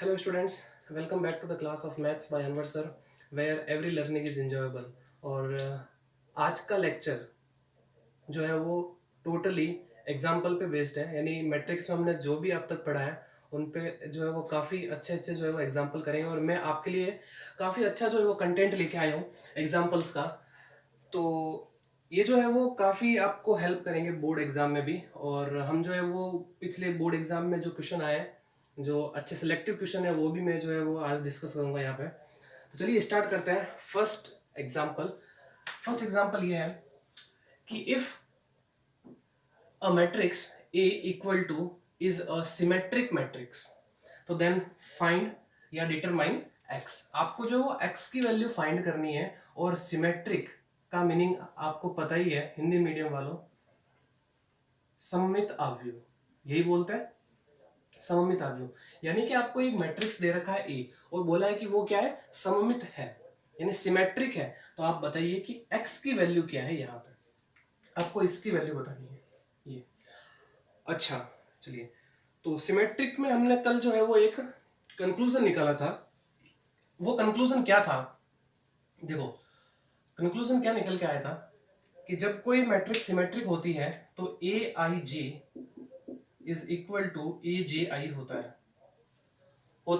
Hello students, welcome back to the class of maths by Anwar sir, where every learning is enjoyable. और आज का lecture जो है वो टोटली एग्जाम्पल पे बेस्ड है, यानी मैट्रिक्स में हमने जो भी अब तक पढ़ा है उन पे जो है वो काफ़ी अच्छे अच्छे जो है वो एग्जाम्पल करेंगे। और मैं आपके लिए काफ़ी अच्छा जो है वो कंटेंट लेके आया हूँ एग्जाम्पल्स का। तो ये जो है वो काफ़ी आपको हेल्प करेंगे बोर्ड एग्जाम में भी। और हम जो है वो पिछले बोर्ड एग्जाम में जो क्वेश्चन आए हैं, जो अच्छे सिलेक्टिव क्वेश्चन है, वो भी मैं जो है वो आज डिस्कस करूंगा यहाँ पे। तो चलिए स्टार्ट करते हैं। फर्स्ट एग्जाम्पल ये है कि if a matrix A equal two is a symmetric matrix, तो देन फाइंड या डिटरमाइन एक्स। आपको जो एक्स की वैल्यू फाइंड करनी है। और सिमेट्रिक का मीनिंग आपको पता ही है, हिंदी मीडियम वालों, सममित आव्यूह, यही बोलते हैं सममित आव्यूह। यानी कि आपको एक मैट्रिक्स दे रखा है ए और बोला है कि वो क्या है, सममित है, यानी सिमेट्रिक है। तो आप बताइए कि एक्स की वैल्यू क्या है। यहाँ पे आपको इसकी वैल्यू बतानी है ये। अच्छा, चलिए। तो सिमेट्रिक में हमने कल जो है वो एक कंक्लूजन निकाला था। वो कंक्लूजन क्या था, देखो कंक्लूजन क्या निकल के आया था कि जब कोई मैट्रिक्स सिमेट्रिक होती है तो ए आई जे इज इक्वल टू ए जे आई होता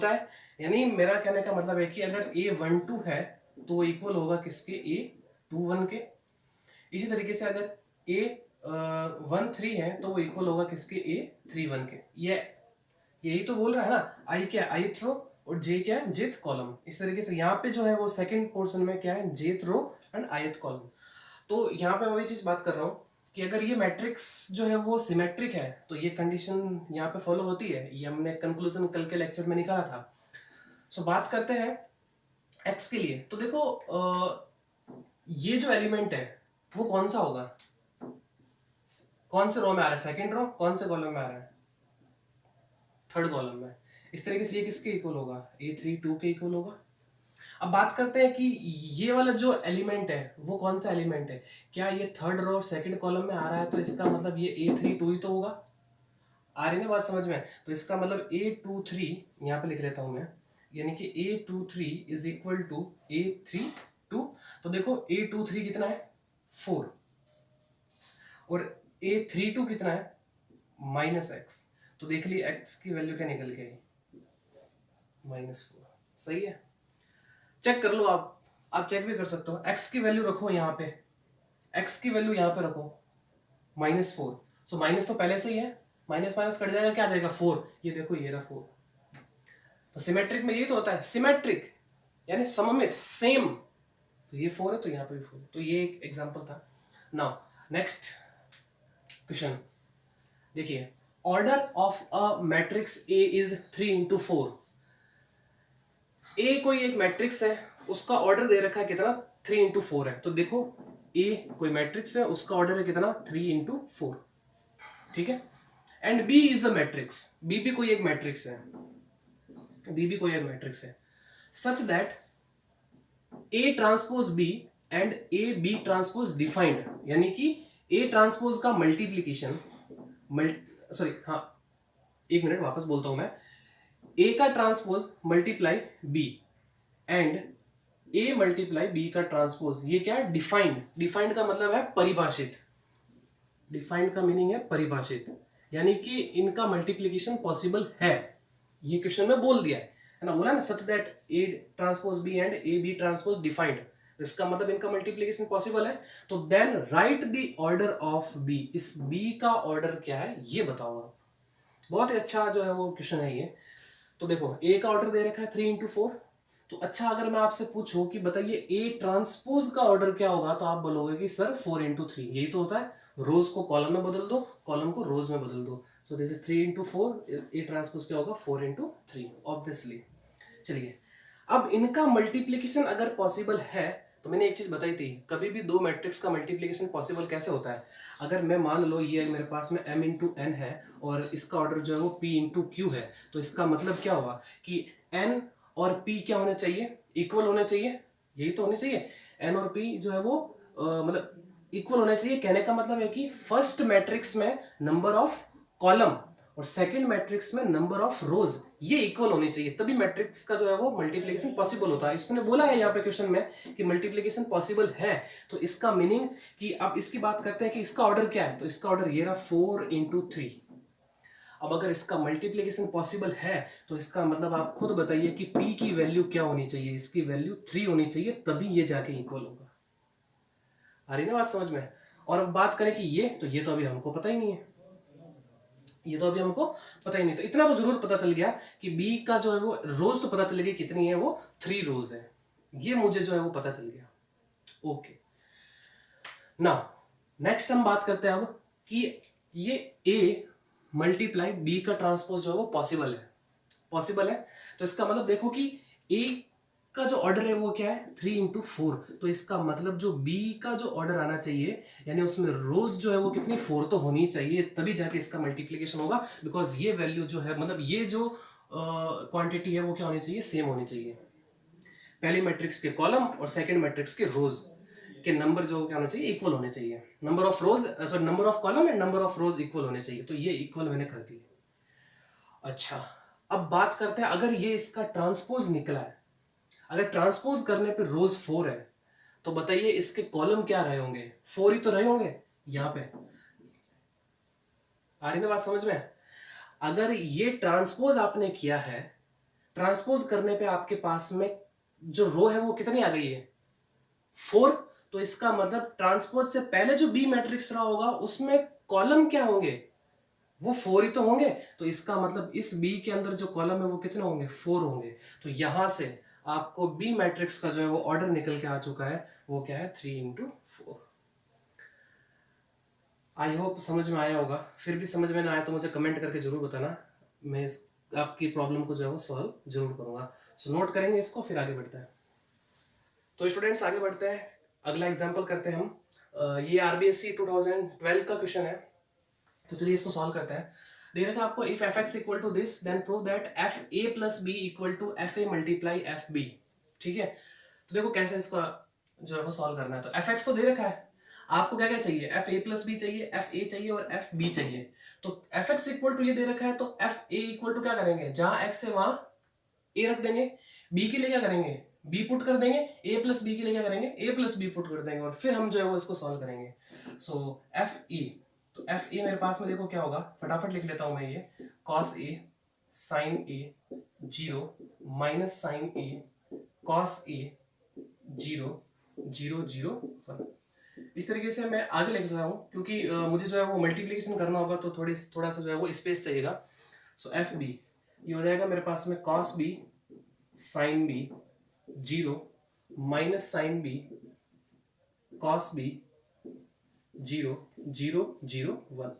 है। यानी मेरा कहने का मतलब है कि अगर ए वन टू है तो वो इक्वल होगा किसके, ए टू वन के। इसी तरीके से अगर ए वन थ्री है तो वो इक्वल होगा किसके, ए थ्री वन के। ये यही तो बोल रहा है ना, आई क्या है, ith रो, और जे क्या है, jth कॉलम। इस तरीके से यहाँ पे जो है वो सेकंड पोर्शन में क्या है, jth row and ith column. तो यहाँ पे मैं वही चीज बात कर रहा हूँ कि अगर ये मैट्रिक्स जो है वो सिमेट्रिक है तो ये कंडीशन यहाँ पे फॉलो होती है। ये हमने कंक्लूजन कल के लेक्चर में निकाला था। सो बात करते हैं एक्स के लिए। तो देखो ये जो एलिमेंट है वो कौन सा होगा, कौन से रो में आ रहा है, सेकंड रो, कौन से कॉलम में आ रहा है, थर्ड कॉलम में। इस तरीके से ये किसके इक्वल होगा, ए थ्री टू के इक्वल होगा। अब बात करते हैं कि ये वाला जो एलिमेंट है वो कौन सा एलिमेंट है। क्या ये थर्ड रो और सेकंड कॉलम में आ रहा है, तो इसका मतलब ये ए थ्री टू ही तो होगा। आ रही ना बात समझ में। तो इसका मतलब ए टू थ्री, यहाँ पे लिख लेता हूं मैं, यानी कि A two three is equal to A three two. तो देखो ए टू थ्री कितना है, फोर, और ए थ्री टू कितना है, माइनस एक्स। तो देख ली एक्स की वैल्यू क्या निकल के आई, माइनस फोर। सही है, चेक कर लो आप चेक भी कर सकते हो। एक्स की वैल्यू रखो यहाँ पे, एक्स की वैल्यू यहाँ पे रखो माइनस फोर। सो माइनस तो पहले से ही है, माइनस माइनस कट जाएगा, क्या आ जाएगा, फोर। ये देखो ये रहा फोर। तो सिमेट्रिक में यही तो होता है, सिमेट्रिक यानी सममित, सेम। तो ये फोर है तो यहाँ पे भी फोर। तो ये एक एग्जांपल था। नाउ नेक्स्ट क्वेश्चन देखिए, order of a matrix A is three into four. A कोई एक मैट्रिक्स है, उसका ऑर्डर दे रखा है कितना, थ्री इंटू फोर है। तो देखो ए कोई मैट्रिक्स है, उसका ऑर्डर है कितना, थ्री इंटू फोर। ठीक है। And B is a matrix, B भी कोई एक मैट्रिक्स है, बी भी कोई एक मैट्रिक्स है, such that A transpose B and A B transpose defined. यानी कि ए ट्रांसपोज का मल्टीप्लीकेशन, सॉरी हाँ, एक मिनट वापस बोलता हूं मैं। ए का transpose multiply B and A multiply B का ट्रांसपोज, ये क्या है, डिफाइंड। डिफाइंड का मतलब है परिभाषित, डिफाइंड का मीनिंग है परिभाषित, यानी कि इनका मल्टीप्लीकेशन पॉसिबल है। ये क्वेश्चन में बोल दिया है ना, बोला ना, such that A transpose B and A B transpose defined. इसका मतलब इनका मल्टीप्लीकेशन पॉसिबल है। तो then write the order of B, इस बी का ऑर्डर क्या है ये बताओ आप। बहुत ही अच्छा जो है वो क्वेश्चन है ये। तो देखो ए का ऑर्डर दे रखा है थ्री इंटू फोर। तो अच्छा, अगर मैं आपसे पूछूं कि बताइए ए ट्रांसपोज का ऑर्डर क्या होगा, तो आप बोलोगे कि सर फोर इंटू थ्री, यही तो होता है, रोज को कॉलम में बदल दो, कॉलम को रोज में बदल दो। So this is three into four, A transpose क्या होगा, फोर इंटू थ्री, ऑब्वियसली। चलिए, अब इनका मल्टीप्लीकेशन अगर पॉसिबल है, तो मैंने एक चीज बताई थी, कभी भी दो मैट्रिक्स का मल्टीप्लीकेशन पॉसिबल कैसे होता है। अगर मैं मान लो ये मेरे पास में m इंटू एन है और इसका ऑर्डर जो है वो p इंटू क्यू है, तो इसका मतलब क्या होगा कि n और p क्या होने चाहिए, इक्वल होने चाहिए, यही तो होने चाहिए। n और p जो है वो मतलब इक्वल होने चाहिए। कहने का मतलब है कि फर्स्ट मैट्रिक्स में नंबर ऑफ कॉलम और सेकंड मैट्रिक्स में नंबर ऑफ रोज ये इक्वल होनी चाहिए, तभी मैट्रिक्स का जो है वो मल्टीप्लिकेशन पॉसिबल होता है। इसने बोला है यहाँ पे क्वेश्चन में कि मल्टीप्लिकेशन पॉसिबल है, तो इसका मीनिंग कि अब इसकी बात करते हैं कि इसका ऑर्डर क्या है, तो इसका ऑर्डर ये रहा 4 × 3। अब अगर इसका मल्टीप्लिकेशन पॉसिबल है तो इसका मतलब आप खुद बताइए कि p की वैल्यू क्या होनी चाहिए, इसकी वैल्यू 3 होनी चाहिए, तभी ये जाके इक्वल होगा। आ रही ना बात समझ में। और अब बात करें कि ये तो अभी हमको पता ही नहीं है, ये तो अभी हमको पता ही नहीं, तो इतना तो जरूर पता चल गया कि बी का जो है वो रोज तो पता चल गई कितनी है, वो 3 रोज है, ये मुझे जो है वो पता चल गया। ओके ना, नेक्स्ट हम बात करते हैं अब कि ये ए मल्टीप्लाई बी का ट्रांसपोज जो है वो पॉसिबल है। तो इसका मतलब देखो कि ए का जो ऑर्डर है वो क्या है 3 × 4, तो इसका मतलब जो बी का जो ऑर्डर आना चाहिए यानी उसमें रोज जो है वो कितनी 4 तो होनी चाहिए, तभी जाके इसका मल्टीप्लिकेशन होगा। बिकॉज ये वैल्यू जो है मतलब ये जो क्वांटिटी है वो क्या होनी चाहिए, सेम होनी चाहिए। पहली मैट्रिक्स के कॉलम और सेकंड मैट्रिक्स के रोज के नंबर जो क्या होना चाहिए, इक्वल होने चाहिए। Number of rose sorry number of column and number of rose equal होने चाहिए, तो ये इक्वल मैंने कर दिया। अच्छा अब बात करते हैं अगर ये इसका ट्रांसपोज निकला है, अगर ट्रांसपोज करने पे रोज 4 है तो बताइए इसके कॉलम क्या रहे होंगे, 4 ही तो रहे होंगे। यहां पे आ रही ना बात समझ में। अगर ये ट्रांसपोज आपने किया है, ट्रांसपोज करने पे आपके पास में जो रो है वो कितनी आ गई है 4, तो इसका मतलब ट्रांसपोज से पहले जो बी मैट्रिक्स रहा होगा उसमें कॉलम क्या होंगे, वो 4 ही तो होंगे। तो इसका मतलब इस बी के अंदर जो कॉलम है वो कितने होंगे, 4 होंगे। तो यहां से आपको बी मैट्रिक्स का जो है वो ऑर्डर निकल के आ चुका है, वो क्या है 3 × 4। आई होप समझ में आया होगा। फिर भी समझ में ना आया तो मुझे कमेंट करके जरूर बताना, मैं आपकी प्रॉब्लम को जो है वो सॉल्व जरूर करूंगा। सो नोट करेंगे इसको, फिर आगे बढ़ते हैं। तो स्टूडेंट्स आगे बढ़ते हैं, अगला एग्जाम्पल करते हैं हम। ये आरबीएससी 2012 का क्वेश्चन है, तो चलिए इसको सॉल्व करते हैं। दे रखा आपको if f x equal to this then prove that f A plus B equal to f A multiply f B. ठीक है, तो देखो कैसे इसको जो है वो सॉल्व करना है। तो एफ एक्स तो दे रखा है, आपको क्या क्या चाहिए, एफ ए प्लस बी चाहिए, एफ ए चाहिए और एफ बी चाहिए। तो एफ एक्स इक्वल टू ये दे रखा है, तो एफ ए इक्वल टू क्या करेंगे, जहां एक्स है वहां ए रख देंगे, बी के लिए क्या करेंगे बी पुट कर देंगे, ए प्लस बी के लिए क्या करेंगे ए प्लस बी पुट कर देंगे, और फिर हम जो है वो इसको सॉल्व करेंगे। सो एफ ए, तो एफ ए मेरे पास में देखो क्या होगा, फटाफट लिख लेता हूं मैं ये, cos A sine A 0 minus sine A cos A 0 0 0 1। इस तरीके से मैं आगे लिख रहा हूं क्योंकि मुझे जो है वो मल्टीप्लिकेशन करना होगा तो थोड़ा सा जो है वो स्पेस चाहिएगा। सो एफ बी ये हो जाएगा मेरे पास में cos B sine B 0 minus sine B cos B 0 0 0 1।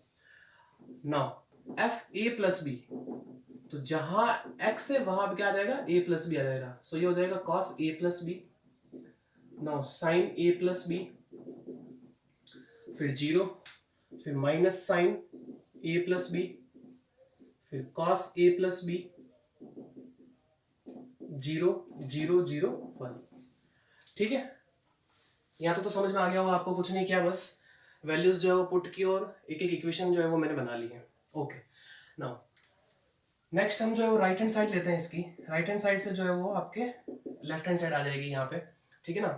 Now f A plus B, तो जहां x है वहां क्या आ जाएगा a प्लस बी आ जाएगा। सो ये हो जाएगा cos a plus B, now sine a plus B, फिर 0, फिर minus sine a plus B, फिर कॉस a प्लस बी 0 0 0 1। ठीक है, यहाँ तो समझ में आ गया होगा आपको, कुछ नहीं किया, बस वैल्यूज जो है वो पुट की और एक एक इक्वेशन जो है वो मैंने बना ली है। ओके, नाउ नेक्स्ट हम जो है वो राइट हैंड साइड लेते हैं इसकी। राइट हैंड साइड से जो है वो आपके लेफ्ट हैंड साइड आ जाएगी यहाँ पे, ठीक है ना।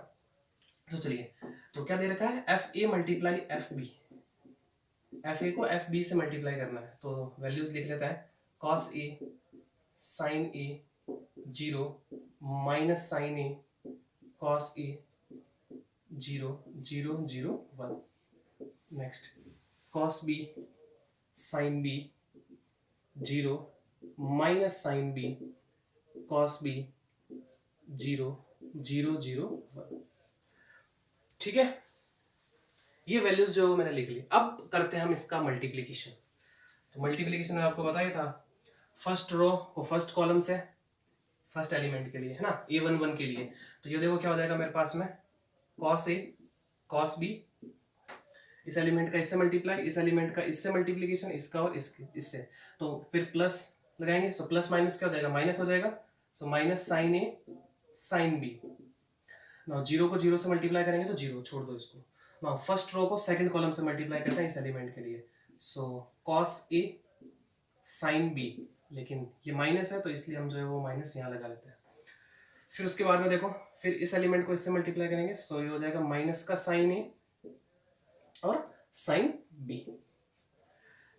तो चलिए, तो क्या दे रखा है, f A multiply f B, f A को एफ बी से मल्टीप्लाई करना है, तो वैल्यूज लिख लेता है, cos A sine A 0 minus sine A cos A 0 0 0 1। Next cos B sine B 0 minus sine B cos B 0 0 0 1। ठीक है, ये वैल्यूज जो मैंने लिख ली। अब करते हैं हम इसका मल्टीप्लिकेशन। तो मल्टीप्लिकेशन में आपको बताया था, फर्स्ट रो को फर्स्ट कॉलम से, फर्स्ट एलिमेंट के लिए है ना, a11 के लिए। तो ये देखो क्या हो जाएगा मेरे पास में, कॉस ए कॉस बी, इस एलिमेंट का इससे मल्टीप्लाई, इस एलिमेंट का इससे मल्टीप्लिकेशन, इसका और इससे, तो फिर प्लस लगाएंगे। सो प्लस माइनस क्या हो जाएगा, माइनस हो जाएगा। सो माइनस साइन ए साइन बी, नाउ 0 को 0 से मल्टीप्लाई करेंगे तो 0 छोड़ दो इसको। नाउ फर्स्ट रो को सेकंड कॉलम से मल्टीप्लाई करते हैं इस एलिमेंट के लिए। So cos A sine B, लेकिन ये माइनस है तो इसलिए हम जो है वो माइनस यहाँ लगा लेते हैं। फिर उसके बाद में देखो, फिर इस एलिमेंट को इससे मल्टीप्लाई करेंगे, सो ये हो जाएगा माइनस का साइन ए और साइन बी।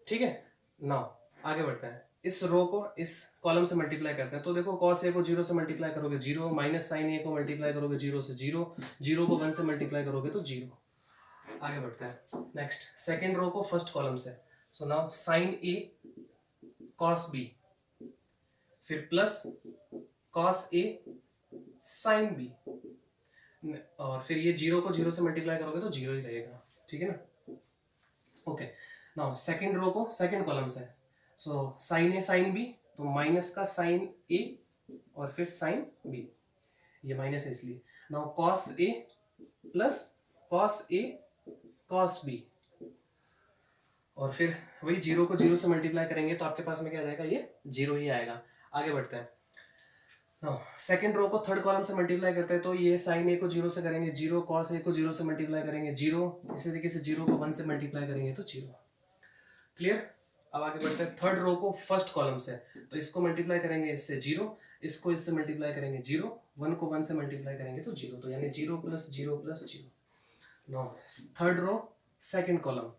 ठीक है, नाउ आगे बढ़ते हैं, इस रो को इस कॉलम से मल्टीप्लाई करते हैं। तो देखो कॉस ए को 0 से मल्टीप्लाई करोगे 0, माइनस साइन ए को मल्टीप्लाई करोगे 0 से 0, 0 को 1 से मल्टीप्लाई करोगे तो 0। आगे बढ़ते हैं, नेक्स्ट सेकेंड रो को फर्स्ट कॉलम से, so now sine A cos B, फिर plus cos A sine B, और फिर ये 0 को 0 से मल्टीप्लाई करोगे तो 0 ही रहेगा। ठीक है ना। ओके, नाउ सेकेंड रो को सेकेंड कॉलम से, सो साइन ए साइन बी, तो माइनस का साइन ए और फिर साइन बी, ये माइनस है इसलिए। Now cos A plus cos A cos B, और फिर वही 0 को 0 से मल्टीप्लाई करेंगे तो आपके पास में क्या आ जाएगा, ये 0 ही आएगा। आगे बढ़ते हैं, सेकेंड रो को थर्ड कॉलम से मल्टीप्लाई करते हैं, तो ये साइन ए को 0 से करेंगे 0, कॉस ए को 0 से मल्टीप्लाई करेंगे 0, इसी तरीके से 0 को 1 से मल्टीप्लाई करेंगे तो 0। क्लियर। अब आगे बढ़ते हैं, थर्ड रो को फर्स्ट कॉलम से, तो इसको मल्टीप्लाई करेंगे इससे 0, इसको इससे मल्टीप्लाई करेंगे 0, 1 को 1 से मल्टीप्लाई करेंगे तो 0, तो यानी 0 plus 0 plus 0। No third row second column,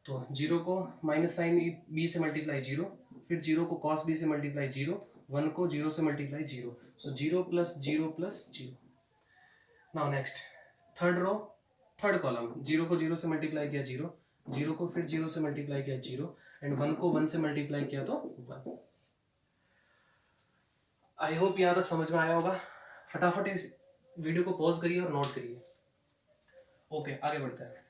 तो 0 को माइनस साइन बी से मल्टीप्लाई 0, फिर 0 को कॉस बी से मल्टीप्लाई 0, 1 को 0 से multiply 0, so 0 plus 0 plus 0। Now next third row third column, 0 को 0 से मल्टीप्लाई किया 0, 0 को फिर 0 से मल्टीप्लाई किया 0, एंड 1 को 1 से मल्टीप्लाई किया तो 1। आई होप यहाँ तक समझ में आया होगा। फटाफट इस वीडियो को पॉज करिए और नोट करिए। ओके, आगे बढ़ते हैं।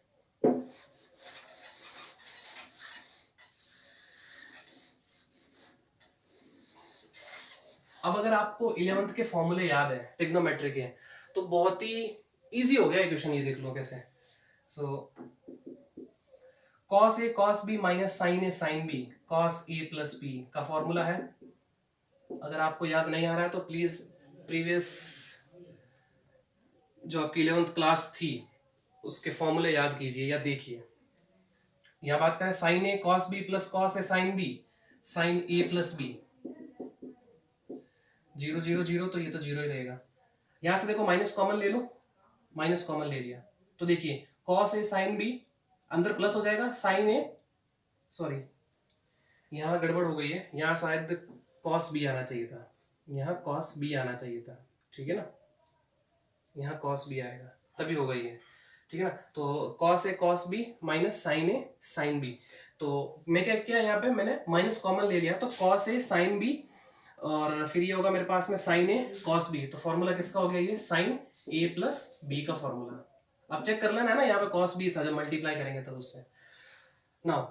अब अगर आपको 11th के फॉर्मूले याद है ट्रिग्नोमेट्री के, तो बहुत ही इजी हो गया है क्वेश्चन, ये देख लो कैसे। So cos A cos B minus sine A sign B cos A plus B का फॉर्मूला है। अगर आपको याद नहीं आ रहा है तो प्लीज प्रीवियस जो आपकी 11th क्लास थी उसके फॉर्मूले याद कीजिए या देखिए। यहां बात करें sign A cos B plus cos A sine B sign A plus B, 0 0 0, तो ये तो 0 ही रहेगा। यहां से देखो माइनस कॉमन ले लो, माइनस कॉमन ले लिया तो देखिए कॉस ए साइन बी अंदर प्लस हो जाएगा, साइन ए सॉरी यहाँ गड़बड़ हो गई है, यहाँ शायद कॉस बी आना चाहिए था, यहाँ कॉस बी आना चाहिए था। ठीक है ना, यहाँ कॉस बी आएगा तभी हो गई है। ठीक है ना, तो cos A cos B minus sine A sine B, तो मैं क्या किया यहाँ पे मैंने माइनस कॉमन ले लिया, तो कॉस ए साइन बी और फिर ये होगा मेरे पास में साइन ए कॉस बी, तो फॉर्मूला किसका हो गया, ये साइन ए प्लस बी का फॉर्मूला। आप चेक कर लेना है ना, यहाँ पे कॉस बी था जब मल्टीप्लाई करेंगे तब उससे। नाउ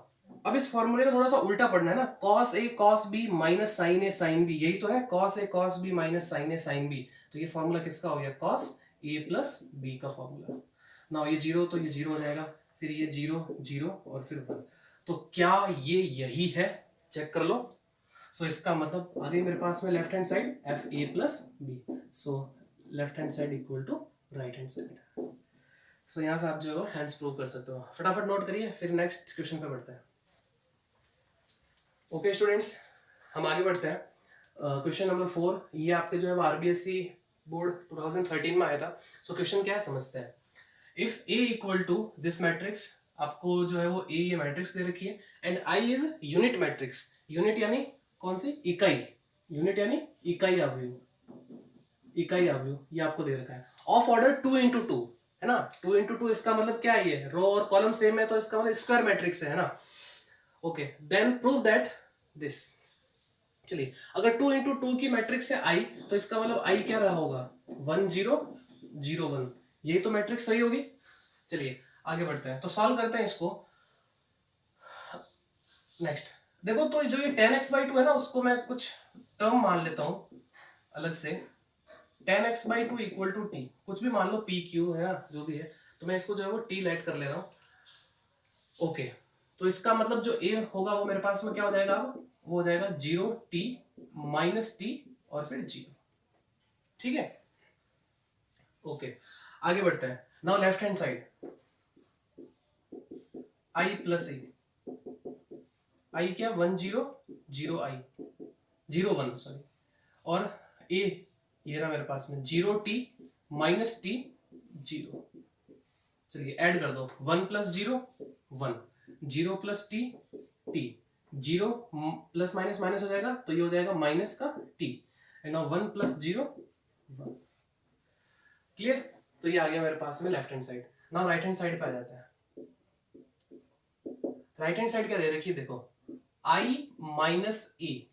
अब इस फॉर्मूले का थोड़ा सा उल्टा पढ़ना है ना, cos A cos B minus sine A sine B, यही तो है कॉस ए कॉस बी माइनस साइन ए साइन बी, तो ये फॉर्मूला किसका हो गया, कॉस ए प्लस बी का फॉर्मूला। नाउ ये 0 तो ये 0 हो जाएगा, फिर ये 0 0 और फिर 1, तो क्या ये यही है, चेक कर लो। सो इसका मतलब आ गई मेरे पास में left hand side of A plus B, so left hand side equal to right hand side. So यहाँ से आप जो है हैंड्स प्रूव कर सकते हो। फटाफट नोट करिए, फिर नेक्स्ट क्वेश्चन पे बढ़ते हैं। ओके स्टूडेंट्स, हम आगे बढ़ते हैं। क्वेश्चन नंबर 4, ये आपके जो है वो आरबीएससी बोर्ड 2013 में आया था। सो क्वेश्चन क्या है समझते हैं। If A equal to this matrix, आपको जो है वो ए ये मैट्रिक्स दे रखी है, and I is unit matrix, unit यानी कौन सी, इकाई, यूनिट यानी इकाई अवयव, इकाई अवयव ये आपको दे रखा है, ऑफ ऑर्डर 2 into 2 है ना। 2 into 2 इसका मतलब क्या है, ये रो और कॉलम सेम है तो इसका मतलब स्क्वायर मैट्रिक्स है ना। Okay, then prove that this. चलिए, अगर 2 into 2 की मैट्रिक्स है आई, तो इसका मतलब आई क्या रहा होगा, 1 0 0 1, यही तो मैट्रिक्स सही होगी। चलिए आगे बढ़ते हैं, तो सॉल्व करते हैं इसको। नेक्स्ट देखो, तो जो ये 10x/2 है ना, उसको मैं कुछ टर्म मान लेता हूं अलग से, 10x/2 इक्वल टू टी, कुछ भी मान लो, पी क्यू है ना, जो भी है, तो मैं इसको जो है वो टी लेट कर ले रहा हूं। ओके, तो इसका मतलब जो ए होगा वो मेरे पास में क्या हो जाएगा, अब वो हो जाएगा 0t माइनस टी और फिर 0। ठीक है, ओके आगे बढ़ते हैं। Now left hand side i plus A, I क्या 1 0 0 आई 0 1 सॉरी, और ए ये रहा मेरे पास में 0 टी माइनस टी 0। चलिए ऐड कर दो 1 plus 0 1, 0 plus T T, 0 plus minus minus हो जाएगा तो ये हो जाएगा माइनस का T, and now 1 plus 0 1। Clear? तो ये आ गया मेरे पास में left hand side. Now right hand side पे आ जाता है। राइट हैंड साइड क्या दे रखी है देखो, i माइनस ए,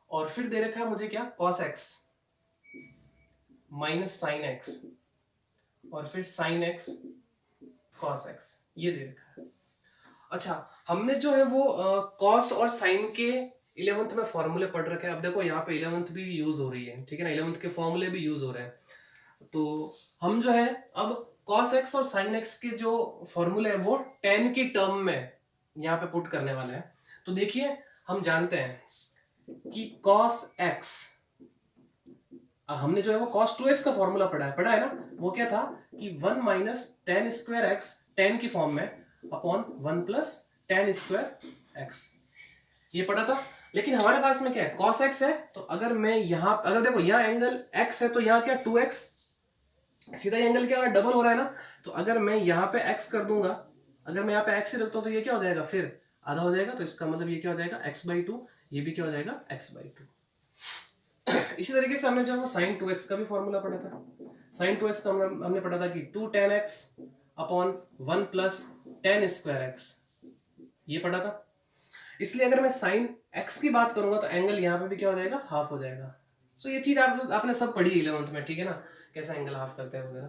और फिर दे रखा है मुझे क्या cos x minus sine x, और फिर साइन x cos x, ये दे रखा है। अच्छा, हमने जो है वो cos और sin के 11th में फॉर्मूले पढ़ रखे हैं। अब देखो यहाँ पे 11th भी यूज हो रही है, ठीक है ना, 11th के फॉर्मूले भी यूज हो रहे हैं। तो हम जो है अब cos x और sin x के जो फॉर्मूले है वो tan की टर्म में यहाँ पे पुट करने वाले हैं। तो देखिए हम जानते हैं कि cos x, हमने जो है वो cos 2x का फॉर्मूला पढ़ा है ना, वो क्या था कि 1 minus ten square x ten की फॉर्म में upon 1 plus ten square x, ये पढ़ा था। लेकिन हमारे पास में क्या है cos x है, तो अगर मैं यहां, अगर देखो यहाँ एंगल x है तो यहाँ क्या 2x, सीधा एंगल क्या डबल हो रहा है ना, तो अगर मैं यहाँ पे x कर दूंगा, अगर मैं यहाँ पे x ही रखता हूँ तो ये क्या हो जाएगा, फिर आधा हो जाएगा, तो इसका मतलब ये क्या हो जाएगा x/2, ये भी क्या हो जाएगा x/2। इसी तरीके से हमने जो है sin 2x का भी फॉर्मूला पढ़ा था। sin 2x का हमने पढ़ा था कि 2 tan x upon 1 plus ten square x, ये पढ़ा था। इसलिए अगर मैं sin x की बात करूंगा तो एंगल यहाँ पे भी क्या हो जाएगा, हाफ हो जाएगा। सो ये चीज आपने सब पढ़ी 11th में, ठीक है ना, कैसा एंगल हाफ करते हैं वगैरह।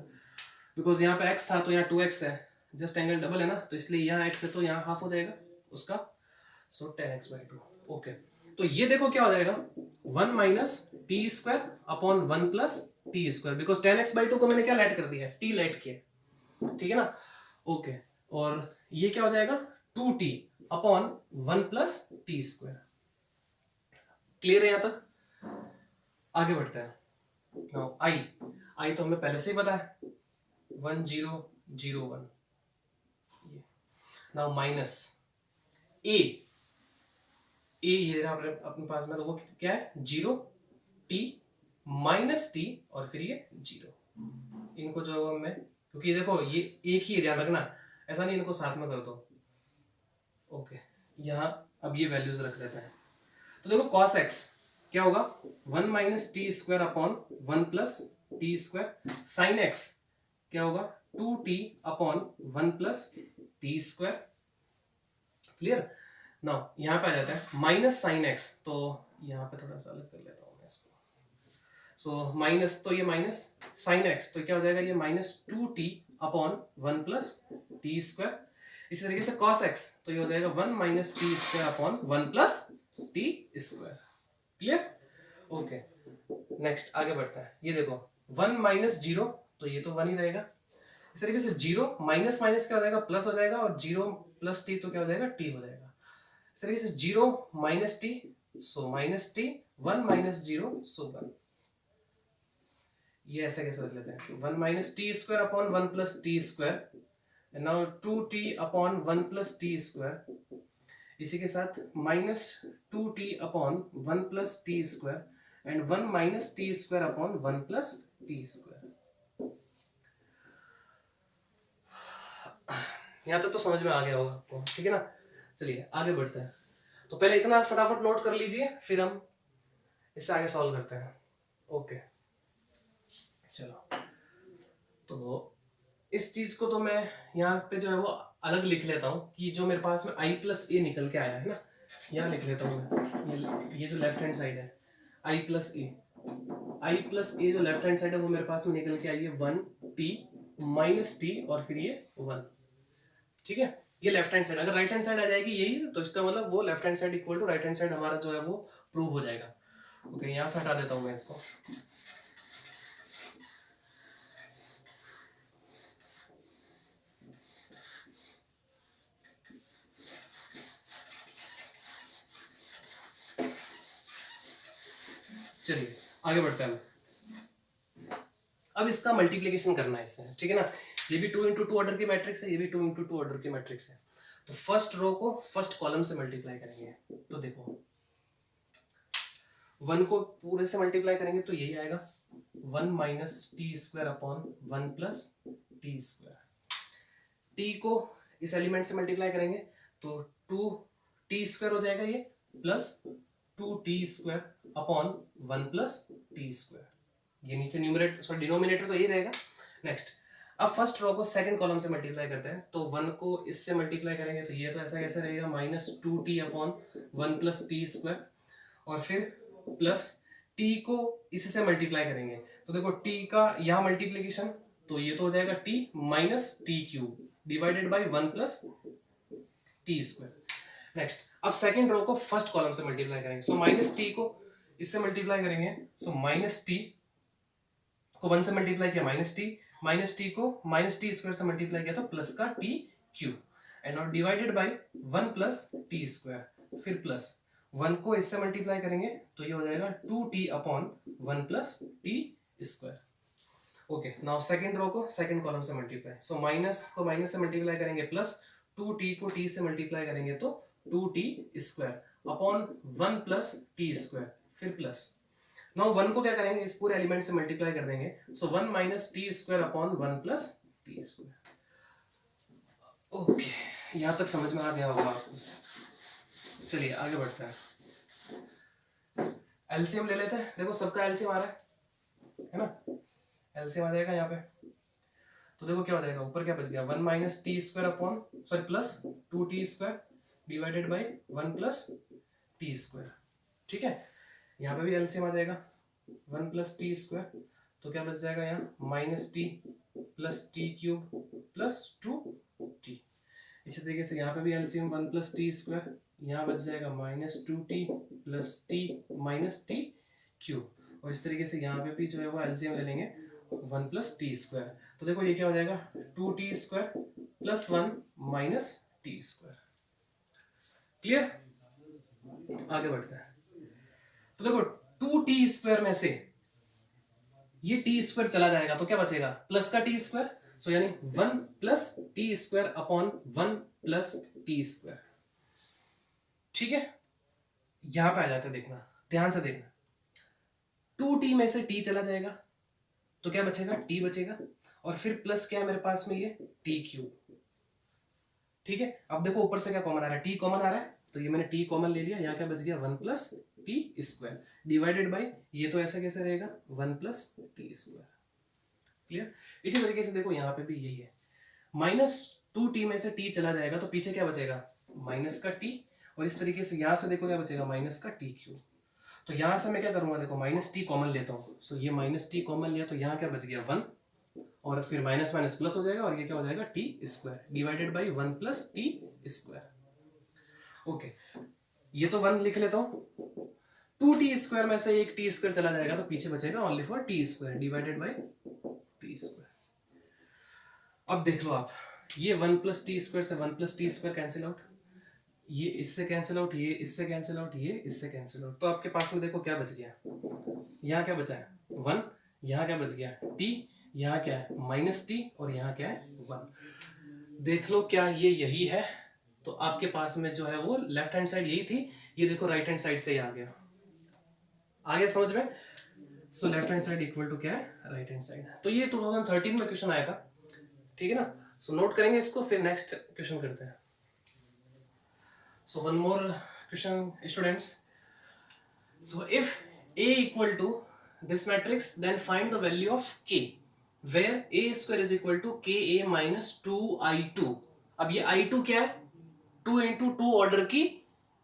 बिकॉज यहाँ पे x था तो यहाँ 2x है, जस्ट एंगल डबल है ना, तो इसलिए यहाँ x है तो यहाँ हाफ हो जाएगा उसका, सो 10x/2। ओके, तो ये देखो क्या हो जाएगा 1 minus t square upon 1 plus t square, because 10x/2 को मैंने क्या लेट कर दिया है, टी लेट किया, ठीक है ना। ओके, और ये क्या हो जाएगा 2t upon 1 plus t square. Clear है यहां तक? आगे बढ़ते हैं। नाउ आई तो हमें पहले से ही पता है 1 0 0 1। नाउ माइनस ए ये रहा अपने पास में, तो वो क्या है 0 t माइनस टी और फिर ये 0। इनको जो मैं, क्योंकि देखो ये एक ही ध्यान रखना, ऐसा नहीं इनको साथ में कर दो। ओके, यहाँ अब ये वैल्यूज रख लेते हैं। तो देखो cos x क्या होगा 1 minus t square upon 1 plus t square, sine x क्या होगा 2t upon 1 plus t square. Clear? Now यहाँ पे आ जाता है माइनस साइन x, तो यहाँ पे थोड़ा सा अलग कर लेता हूँ मैं इसको। सो माइनस, तो ये माइनस साइन x तो क्या हो जाएगा, ये minus 2t upon 1 plus t square. इसी तरीके से cos x तो ये हो जाएगा 1 minus t square upon 1 plus t square. Clear? Okay, next आगे बढ़ता है। ये देखो 1 माइनस 0 तो ये तो 1 ही रहेगा। इस तरीके से 0 माइनस माइनस क्या हो जाएगा, प्लस हो जाएगा, और 0 प्लस टी तो क्या हो जाएगा, टी हो जाएगा। इस तरीके से 0 minus T so minus T, 1 minus 0 सो 1। ये ऐसे कैसे रख लेते हैं 1 minus t square upon 1 plus t square, and now 2t upon 1 plus t square. इसी के साथ minus 2t upon 1 plus t square and 1 minus t square upon 1 plus t square. यहां तक तो समझ में आ गया होगा आपको, ठीक है ना। चलिए आगे बढ़ते हैं। तो पहले इतना फटाफट नोट कर लीजिए, फिर हम इससे आगे सॉल्व करते हैं। ओके, चलो, तो इस चीज को तो मैं यहाँ पे जो है वो अलग लिख लेता हूँ कि जो मेरे पास में i प्लस ए निकल के आया है ना, यहाँ लिख लेता हूँ मैं। ये जो लेफ्ट हैंड साइड है i प्लस ए जो लेफ्ट हैंड साइड है वो मेरे पास में निकल के आई है 1t माइनस टी और फिर ये 1। ठीक है, ये लेफ्ट हैंड साइड। अगर राइट हैंड साइड आ जाएगी यही, तो इसका मतलब वो left hand side equal to right hand side हमारा जो है वो प्रूव हो जाएगा। ओके, यहाँ से हटा देता हूँ मैं इसको। चलिए आगे बढ़ते हैं। अब इसका मल्टीप्लिकेशन करना है इससे, ठीक है ना। ये भी 2 into 2 ऑर्डर की मैट्रिक्स है, ये भी 2 into 2 ऑर्डर की मैट्रिक्स है। तो फर्स्ट रो को फर्स्ट कॉलम से मल्टीप्लाई करेंगे, तो देखो 1 को पूरे से मल्टीप्लाई करेंगे तो यही आएगा 1 minus t square upon 1 plus t square. T को इस एलिमेंट से मल्टीप्लाई करेंगे तो 2 टी स्क्वायर हो जाएगा ये, plus 2 T square upon 1 plus t square. ये नीचे न्यूमरेटर सॉरी डिनोमिनेटर तो यही रहेगा। नेक्स्ट, अब फर्स्ट रो को सेकंड कॉलम से मल्टीप्लाई करते हैं, तो 1 को इससे मल्टीप्लाई करेंगे तो ये तो ऐसा कैसे रहेगा minus 2t upon 1 plus t square, और फिर प्लस t को इसी से मल्टीप्लाई करेंगे तो देखो t का यहाँ मल्टीप्लीकेशन, तो ये तो हो जाएगा t minus T cube divided by 1 plus t square. Next, अब सेकंड रो को फर्स्ट कॉलम से मल्टीप्लाई करेंगे, सो माइनस टी को इससे मल्टीप्लाई करेंगे, सो माइनस टी को 1 से मल्टीप्लाई किया माइनस टी को माइनस टी स्क्वायर से मल्टीप्लाई किया तो प्लस का T cube, and not divided by 1 plus t square, फिर प्लस 1 को इससे मल्टीप्लाई करेंगे तो ये हो जाएगा 2t upon 1 plus t square. Okay, now second row को सेकंड कॉलम से मल्टीप्लाई, सो माइनस को माइनस से मल्टीप्लाई करेंगे प्लस 2t को t से मल्टीप्लाई करेंगे तो 2t square upon 1 plus t square, फिर प्लस नाउ 1 को क्या करेंगे इस पूरे एलिमेंट से मल्टीप्लाई कर देंगे, सो 1 minus t square upon 1 plus t square. Okay, यहां तक समझ में आ गया होगा आपको। चलिए आगे बढ़ते हैं, एलसीएम ले लेते हैं। देखो सबका एलसीएम आ रहा है ना, एलसीएम आ जाएगा यहाँ पे, तो देखो क्या हो जाएगा, ऊपर क्या बच गया 1 minus t square upon sorry plus 2t square divided by 1 plus t square. ठीक है, यहाँ पे भी एलसीएम आ जाएगा 1 प्लस टी स्क्वायर, तो क्या बच जाएगा यहाँ minus T plus T cube plus 2t। इसी तरीके से यहाँ पे भी एलसीएम 1 प्लस टी स्क्वायर, यहाँ बच जाएगा minus 2t plus T minus T cube, और इस तरीके से यहाँ पे भी जो है वो एलसीएम ले लेंगे 1 प्लस टी स्क्वायर, तो देखो ये क्या हो जाएगा 2t square plus 1 minus t square. Clear, आगे बढ़ते हैं। तो देखो 2t स्क्वायर में से ये टी स्क्वायर चला जाएगा तो क्या बचेगा प्लस का टी स्क्वायर, सो यानी 1 plus t square upon 1 plus t square. ठीक है, यहां पे आ जाते हैं, देखना ध्यान से देखना, 2t में से t चला जाएगा तो क्या बचेगा t बचेगा, और फिर प्लस क्या है मेरे पास में ये t क्यूब। ठीक है, अब देखो ऊपर से क्या कॉमन आ रहा है, t कॉमन आ रहा है, तो ये मैंने t कॉमन ले लिया, यहाँ क्या बच गया 1 plus t square divided by ये तो ऐसा कैसे रहेगा 1 प्लस टी स्क्वायर। क्लियर, इसी तरीके से देखो यहाँ पे भी यही है, माइनस 2t में से t चला जाएगा तो पीछे क्या बचेगा माइनस का t, और इस तरीके से यहाँ से देखो क्या बचेगा माइनस का टी क्यूब। तो यहाँ से मैं क्या करूंगा, देखो माइनस टी कॉमन लेता हूँ, सो ये माइनस टी कॉमन लिया तो यहाँ क्या बच गया 1, और फिर माइनस माइनस प्लस हो जाएगा, और ये क्या हो जाएगा T square divided by 1 plus t square. Okay, ये तो 1 लिख लेता हूँ, 2t स्क्वायर में से एक टी स्क्वायर चला जाएगा तो पीछे बचेगा only for T square divided by T square. अब देख लो आप, ये 1 प्लस टी स्क्वायर से 1 plus t square cancel out, ये इससे कैंसिल आउट, ये इससे कैंसिल आउट, ये इससे कैंसिल आउट, तो आपके पास में देखो क्या बच गया, यहाँ क्या बचा है 1, यहाँ क्या बच गया t, यहाँ क्या है माइनस टी, और यहाँ क्या है 1। देख लो क्या ये यही है, तो आपके पास में जो है वो लेफ्ट हैंड साइड यही थी, ये देखो राइट हैंड साइड से ही आ गया समझ में। So left hand side equal to क्या है राइट हैंड साइड, तो ये 2013 में क्वेश्चन आया था। ठीक है ना, सो नोट करेंगे इसको, फिर नेक्स्ट क्वेश्चन करते हैं। So one more question, students. So if A equal to this matrix, then find the value of K, where A square is equal to KA minus 2I2. अब ये I2 क्या है, 2 into 2 order की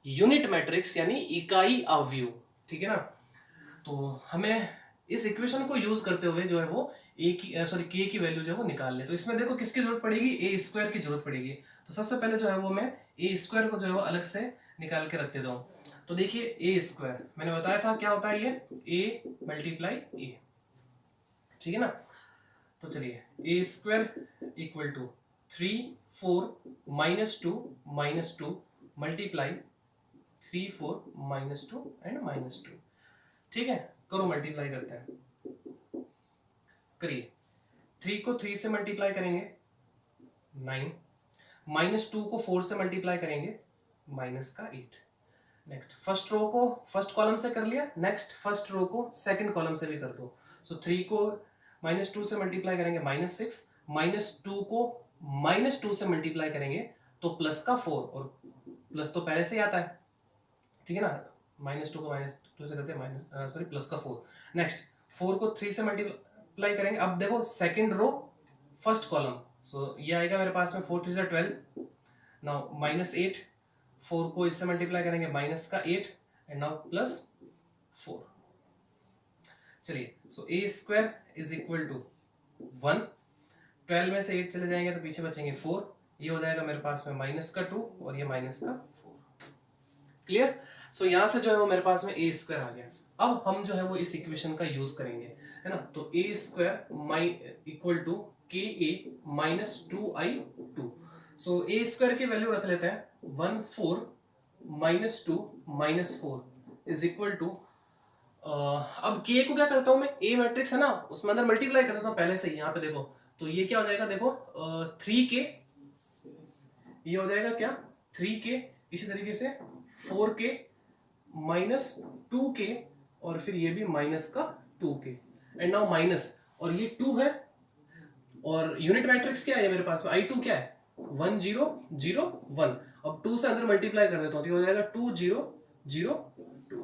unit matrix यानी इकाई अवयव। ठीक है ना, तो हमें इस इक्वेशन को यूज करते हुए जो है वो K की वैल्यू जो है वो निकाल ले। तो इसमें देखो किसकी जरूरत पड़ेगी, A स्क्वायर की जरूरत पड़ेगी। तो सबसे पहले जो है वो मैं ए स्क्वायर को जो है वो अलग से निकाल के रख देता हूँ। तो देखिए ए स्क्वायर मैंने बताया था क्या होता है, ये ए मल्टीप्लाई ए। ठीक है ना, तो चलिए A square equal to 3 4 minus 2 multiply 3 4 minus 2 and minus 2। ठीक है, करो मल्टीप्लाई करते हैं, करिए। 3 को 3 से मल्टीप्लाई करेंगे 9, -2 को 4 से मल्टीप्लाई करेंगे, -8। नेक्स्ट फर्स्ट रो को फर्स्ट कॉलम से कर लिया, नेक्स्ट फर्स्ट रो को सेकंड कॉलम से भी कर दो। सो 3 को -2 से मल्टीप्लाई करेंगे -6, -2 को -2 से मल्टीप्लाई करेंगे तो +4, और प्लस तो पहले से ही आता है, ठीक है ना। -2 को -2 से करते हैं सॉरी +4। नेक्स्ट 4 को 3 से मल्टीप्लाई करेंगे। अब देखो second row first column, so ये आएगा मेरे पास में 4 3 = 12। नाउ -8, 4 को इससे मल्टीप्लाई करेंगे -8 एंड नाउ +4। चलिए, सो a² = 1। 12 में से 8 चले जाएंगे तो पीछे बचेंगे 4। ये हो जाएगा मेरे पास में -2 और ये -4। क्लियर। सो यहाँ से जो है वो मेरे पास में a² आ गया। अब हम जो है वो इस इक्वेशन का यूज करेंगे, है ना। तो a² = ka - 2i2। सो a² की वैल्यू रख लेते हैं 1 4 -2 -4 = अब k को क्या करता हूं मैं, a मैट्रिक्स है ना उसमें अंदर मल्टीप्लाई कर देता हूं पहले से ही। यहाँ पे देखो तो ये क्या हो जाएगा, देखो 3k, ये हो जाएगा क्या 3k, इसी तरीके से 4k -2k और फिर ये भी -2k एंड नाउ माइनस, और ये 2 है और यूनिट मैट्रिक्स क्या है मेरे पास में, i2 क्या है 1 0 0 1। अब 2 से अंदर मल्टीप्लाई कर देता हूं तो ये हो जाएगा 2 0 0 2।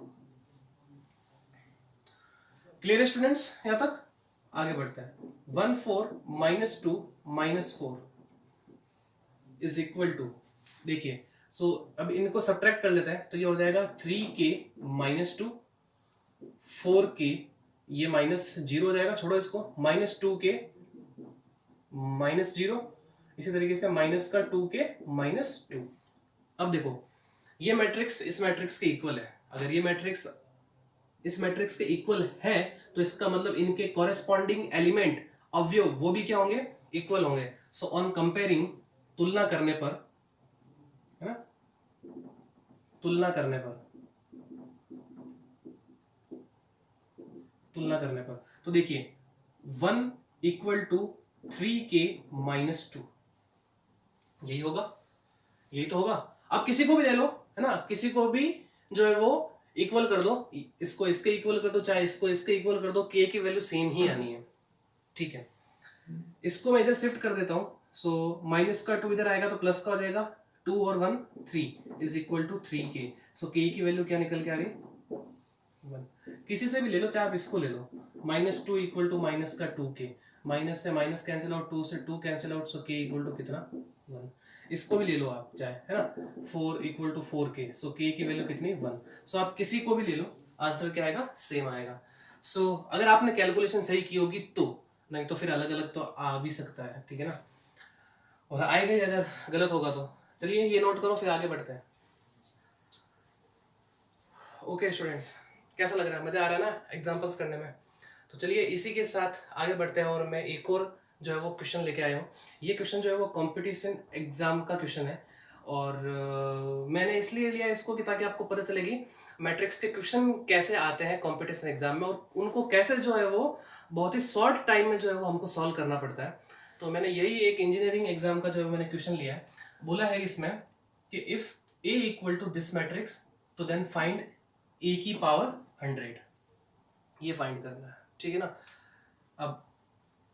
क्लियर है स्टूडेंट्स, यहां तक आगे बढ़ते हैं। 1 4 -2 -4 = देखिए, सो अब इनको सब्ट्रैक्ट कर लेते हैं तो ये हो जाएगा 3k -2 4k, ये -0 हो जाएगा, छोड़ो इसको, -2k -0, इसी तरीके से -2k -2। अब देखो ये मैट्रिक्स इस मैट्रिक्स के इक्वल है। अगर ये मैट्रिक्स इस मैट्रिक्स के इक्वल है तो इसका मतलब इनके कॉरेस्पॉन्डिंग एलिमेंट अवयव वो भी क्या होंगे, इक्वल होंगे। सो ऑन कंपेयरिंग, तुलना करने पर, है ना, तुलना करने पर तो देखिए 1 = 3k -2, यही होगा, यही तो होगा। अब किसी को भी ले लो, है ना, किसी को भी जो है वो इक्वल कर दो, इसको इसके इक्वल कर दो, चाहे इसको इसके इक्वल कर दो, k की वैल्यू सेम ही आनी है, ठीक है। इसको मैं इधर शिफ्ट कर देता हूं, सो -2 इधर आएगा तो प्लस का हो जाएगा, 2 और 1 3 = 3k। सो k की वैल्यू क्या निकल के आ गई 1। किसी से भी ले लो, चाहे आप इसको ले लो, -2 = -2k, माइनस से माइनस कैंसिल आउट, 2 से 2 कैंसिल आउट, सो k = कितना 1। इसको भी ले लो आप चाहे, है ना, 4 = 4k, सो k की वैल्यू कितनी 1। सो आप किसी को भी ले लो, आंसर क्या आएगा, सेम आएगा। सो अगर आपने कैलकुलेशन सही की होगी तो, नहीं तो फिर अलग अलग तो आ भी सकता है, ठीक है ना, और आएगा ही अगर गलत होगा तो। चलिए ये नोट करो, फिर आगे बढ़ते हैं। ओके स्टूडेंट्स, कैसा लग रहा है, मजा आ रहा है ना एग्जाम्पल्स करने में। तो चलिए इसी के साथ आगे बढ़ते हैं, और मैं एक और जो है वो क्वेश्चन लेके आया हूँ। ये क्वेश्चन जो है वो कंपटीशन एग्जाम का क्वेश्चन है, और मैंने इसलिए लिया इसको कि ताकि आपको पता चलेगी मैट्रिक्स के क्वेश्चन कैसे आते हैं कंपटीशन एग्जाम में, और उनको कैसे जो है वो बहुत ही शॉर्ट टाइम में जो है वो हमको सॉल्व करना पड़ता है। तो मैंने यही एक इंजीनियरिंग एग्जाम का जो है मैंने क्वेश्चन लिया है। बोला है इसमें कि इफ a = दिस मैट्रिक्स तो देन फाइंड a की पावर 100, ये फाइंड करना है, ठीक है ना। अब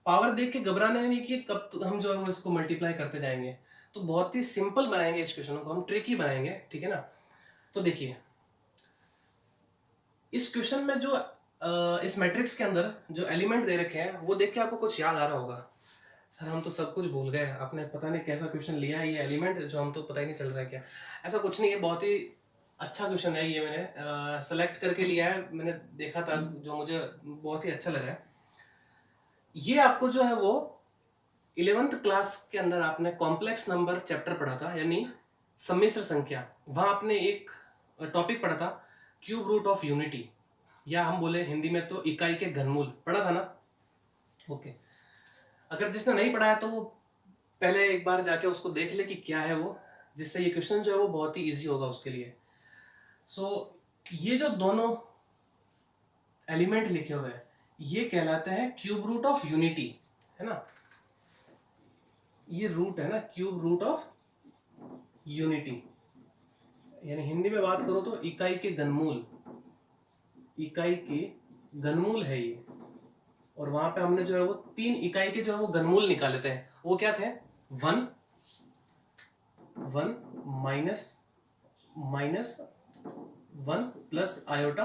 पावर देख के घबराना नहीं कि कब हम जो है वो इसको मल्टीप्लाई करते जाएंगे, तो बहुत ही सिंपल बनाएंगे इस क्वेश्चन को, हम ट्रिकी बनाएंगे, ठीक है ना। तो देखिए इस क्वेश्चन में जो इस मैट्रिक्स के अंदर जो एलिमेंट दे रखे हैं वो देख के आपको कुछ याद आ रहा होगा, सर हम तो सब कुछ भूल गए, आपने पता नहीं कैसा क्वेश्चन लिया है, ये एलिमेंट जो हम तो पता ही नहीं चल रहा है क्या। ऐसा कुछ नहीं है, बहुत ही अच्छा क्वेश्चन है, ये मैंने सेलेक्ट करके लिया है, मैंने देखा था जो मुझे बहुत ही अच्छा लगा है। ये आपको जो है वो 11th क्लास के अंदर आपने कॉम्प्लेक्स नंबर चैप्टर पढ़ा था, यानी सम्मिश्र संख्या। वहां आपने एक टॉपिक पढ़ा था क्यूब रूट ऑफ यूनिटी, या हम बोले हिंदी में तो इकाई के घनमूल, पढ़ा था ना। ओके, अगर जिसने नहीं पढ़ा है तो वो पहले एक बार जाके उसको देख ले कि क्या है वो, जिससे ये क्वेश्चन जो है वो बहुत ही इजी होगा उसके लिए। सो ये जो दोनों एलिमेंट लिखे हुए हैं ये कहलाते हैं क्यूब रूट ऑफ यूनिटी, है ना, ये रूट है ना, क्यूब रूट ऑफ यूनिटी, यानी हिंदी में बात करो तो इकाई के घनमूल, इकाई के घनमूल है ये। और वहां पे हमने जो है वो 3 इकाई के जो है वो घनमूल निकाले थे। वो क्या थे? 1 minus 1 plus iota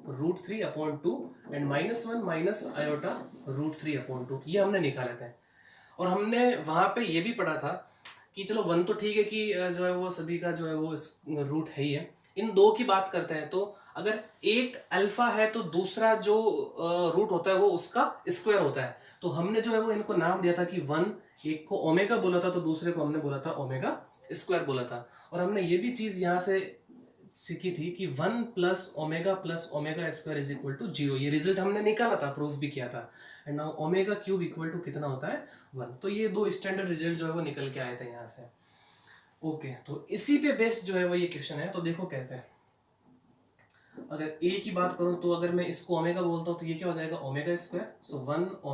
√3/2 and -1 minus iota √3/2, ये हमने निकाले थे। और हमने वहां पे ये भी पढ़ा था कि चलो 1 तो ठीक है कि जो है वो सभी का जो है वो रूट है ही है। इन दो की बात करते हैं तो अगर एक अल्फा है तो दूसरा जो रूट होता है वो उसका स्क्वायर होता है। तो हमने जो है वो इनको नाम दिया था कि 1 एक को ओमेगा बोला था तो दूसरे को हमने बोला था ओमेगा स्क्वायर बोला था। और हमने ये भी चीज यहाँ से सीखी थी कि 1 plus omega square is equal to 0। ये रिजल्ट हमने निकाला था, प्रूफ भी किया था। And now omega cube equal to कितना होता है? 1। तो ये दो स्टैंडर्ड रिजल्ट जो है वो निकल के आए थे यहाँ से। ओके, तो इसी पे बेस्ड जो है वो ये क्वेश्चन है। तो देखो कैसे, अगर a की बात करूं तो अगर मैं इसको ओमेगा बोलता हूं तो ये क्या हो जाएगा? Omega square. So 1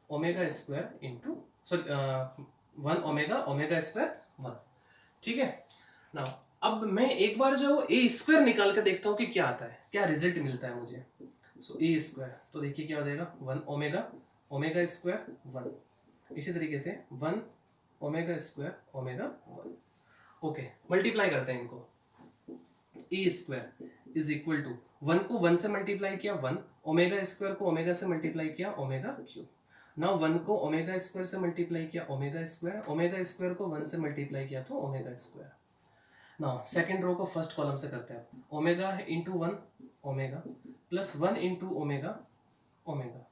omega square into sorry 1 omega square 1। ठीक है ना। अब मैं एक बार जो है वो a स्क्वायर निकाल के देखता हूँ कि क्या आता है, क्या रिजल्ट मिलता है मुझे। सो a स्क्वायर, तो देखिए क्या हो जाएगा? 1 ओमेगा स्क्वायर 1। इसी तरीके से 1 omega square omega 1। Okay, multiply करते हैं इनको। A square is equal to 1 को 1 से मल्टीप्लाई किया 1, ओमेगा स्क्वायर को ओमेगा से मल्टीप्लाई किया ओमेगा क्यूब। नाउ 1 को ओमेगा स्क्वायर से मल्टीप्लाई किया ओमेगा स्क्वायर को 1 से मल्टीप्लाई किया तो omega square. Now second row को फर्स्ट कॉलम से करते हैं। Omega into 1 omega plus 1 into omega omega.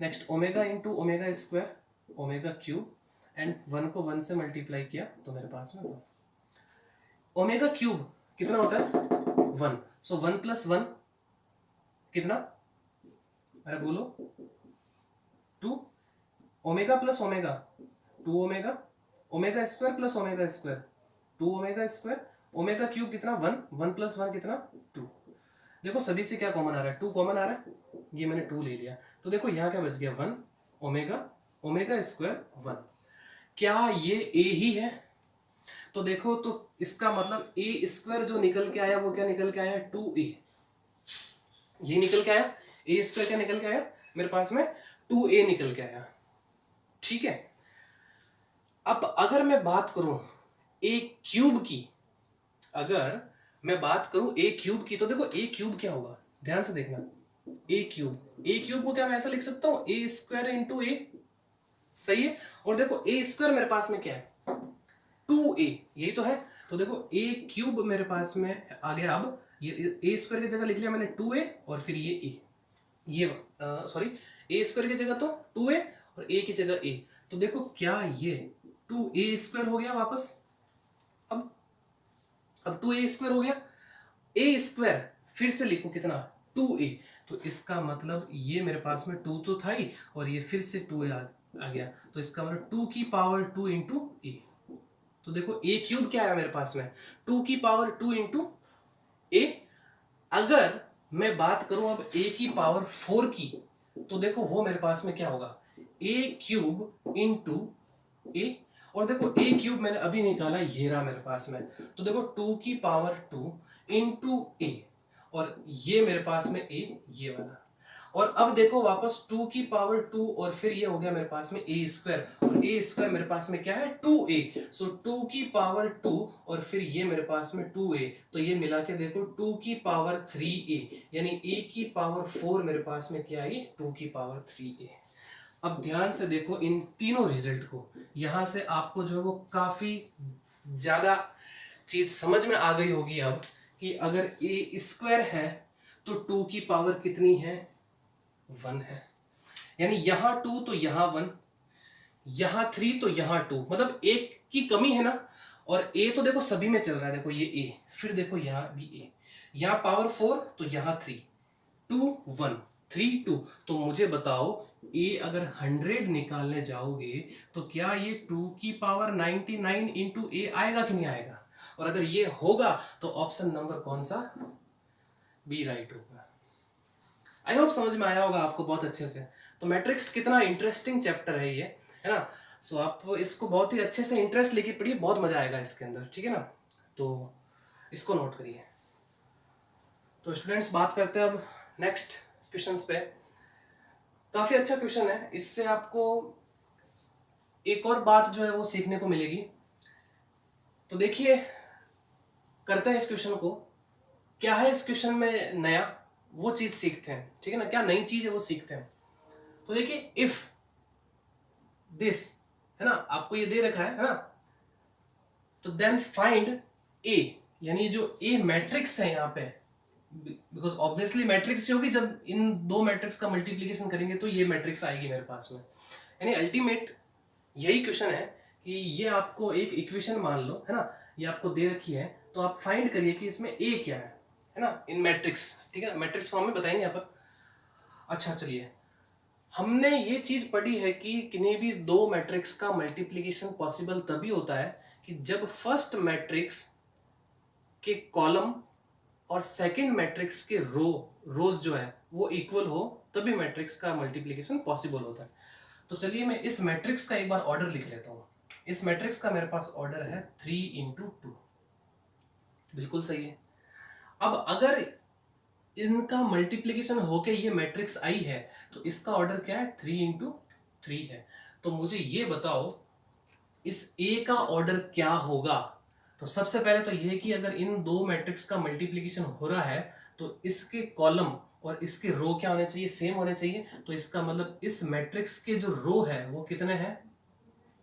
Next omega into omega square omega cube and 1 को 1 से मल्टीप्लाई किया तो मेरे पास में 1। ओमेगा क्यूब कितना होता है? 1। सो 1 प्लस 1 कितना? अरे बोलो, 2। Omega plus omega 2 omega, omega square plus omega square 2 omega square, omega cube कितना? 1 प्लस 1 कितना? 2। देखो सभी से क्या कॉमन आ रहा है? 2 कॉमन आ रहा है, ये मैंने 2 ले लिया। तो देखो यहाँ क्या बच गया? 1 ओमेगा स्क्वायर 1। क्या ये a ही है? तो देखो, तो इसका मतलब a स्क्वायर जो निकल के आया वो क्या निकल के आया? 2a। ये निकल के आया a स्क्वायर, क्या निकल के आया मेरे पास में? 2a निकल के आया। ठीक है, अब अगर मैं बात करूं a क्यूब की, अगर मैं बात करूं a क्यूब की, तो देखो a क्यूब क्या होगा, ध्यान से देखना। a क्यूब को क्या मैं ऐसा लिख सकता हूं? a square into a। सही है। और देखो a स्क्वायर मेरे पास में क्या है? 2a, यही तो है। तो देखो a क्यूब मेरे पास में आ गया। अब ये a स्क्वायर की जगह लिख लिया मैंने 2a और फिर ये a, ये सॉरी a स्क्वायर की जगह तो 2a और a की जगह a। तो देखो क्या ये 2a स्क्वायर हो गया वापस। अब 2a स्क्वायर हो गया। a स्क्वायर फिर से लिखो कितना? 2a। तो इसका मतलब ये मेरे पास में 2 तो था ही और ये फिर से 2a आ गया। तो इसका मतलब 2 की पावर 2 इंटू a। तो देखो a क्यूब क्या है मेरे पास में? 2 की पावर 2 इंटू a। अगर मैं बात करूं अब a की पावर 4 की, तो देखो वो मेरे पास में क्या होगा? a cube into a। और देखो a क्यूब मैंने अभी निकाला, ये रहा मेरे पास में। तो देखो 2 की पावर 2 इंटू a, और ये मेरे पास में a, ये वाला। और अब देखो वापस 2 की पावर 2 और फिर ये हो गया मेरे पास में a स्क्वायर, और a स्क्वायर मेरे पास में क्या है? 2a। सो 2 की पावर 2 और फिर ये मेरे पास में 2a। तो ये मिला के देखो 2 की पावर 3a, यानी a की पावर 4 मेरे पास में क्या आई? 2 की पावर 3a। अब ध्यान से देखो इन तीनों रिजल्ट को, यहां से आपको जो है वो काफी ज्यादा चीज समझ में आ गई होगी अब कि अगर a स्क्वायर है तो 2 की पावर कितनी है? 1 है। यानी यहां 2 तो यहां 1, यहां 3 तो यहां 2, मतलब एक की कमी है ना। और a तो देखो सभी में चल रहा है, देखो ये a, फिर देखो यहां भी a, यहां पावर 4 तो यहां 3, 2 1 3 2। तो मुझे बताओ a अगर 100 निकालने जाओगे तो क्या ये 2 की पावर 99 इंटू a आएगा कि नहीं आएगा? और अगर ये होगा तो ऑप्शन नंबर कौन सा? बी राइट होगा। आई होप समझ में आया होगा आपको बहुत अच्छे से। तो मैट्रिक्स कितना इंटरेस्टिंग चैप्टर है ये, है ना। सो आप इसको बहुत ही अच्छे से इंटरेस्ट लेके पढ़िए, बहुत मजा आएगा इसके अंदर, ठीक है ना। तो इसको नोट करिए। तो स्टूडेंट्स बात करते हैं अब नेक्स्ट क्वेश्चंस पे। काफी अच्छा क्वेश्चन है, इससे आपको एक और बात जो है वो सीखने को मिलेगी। तो देखिए, करते हैं इस क्वेश्चन को, क्या है इस क्वेश्चन में नया, वो चीज सीखते हैं, ठीक है ना। क्या नई चीज है वो सीखते हैं। तो देखिए, इफ दिस, है ना, आपको ये दे रखा है ना, तो देन फाइंड ए, यानी जो ए मैट्रिक्स है यहाँ पे, बिकॉज ऑब्वियसली मैट्रिक्स होगी, जब इन दो मैट्रिक्स का मल्टीप्लीकेशन करेंगे तो ये मैट्रिक्स आएगी मेरे पास में। यानी अल्टीमेट यही क्वेश्चन है कि ये आपको एक इक्वेशन मान लो, है ना, ये आपको दे रखी है, तो आप फाइंड करिए कि इसमें ए क्या है ना, इन मैट्रिक्स, ठीक है, मैट्रिक्स फॉर्म में बताएंगे यहाँ पर। अच्छा चलिए, हमने ये चीज पढ़ी है कि किन्हीं भी दो मैट्रिक्स का मल्टीप्लीकेशन पॉसिबल तभी होता है कि जब फर्स्ट के कॉलम और सेकंड मैट्रिक्स के रोज जो है वो इक्वल हो, तभी मैट्रिक्स का मल्टीप्लिकेशन पॉसिबल होता है। तो चलिए मैं इस मैट्रिक्स का एक बार ऑर्डर लिख लेता हूं। इस मैट्रिक्स का मेरे पास ऑर्डर है 3 × 2, बिल्कुल सही है। अब अगर इनका मल्टीप्लिकेशन होके ये मैट्रिक्स आई है, तो इसका ऑर्डर क्या है, 3 × 3 है। तो मुझे ये बताओ इस ए का ऑर्डर क्या होगा। तो सबसे पहले तो ये कि अगर इन दो मैट्रिक्स का मल्टीप्लिकेशन हो रहा है तो इसके कॉलम और इसके रो क्या होने चाहिए, सेम होने चाहिए। तो इसका मतलब इस मैट्रिक्स के जो रो है वो कितने हैं,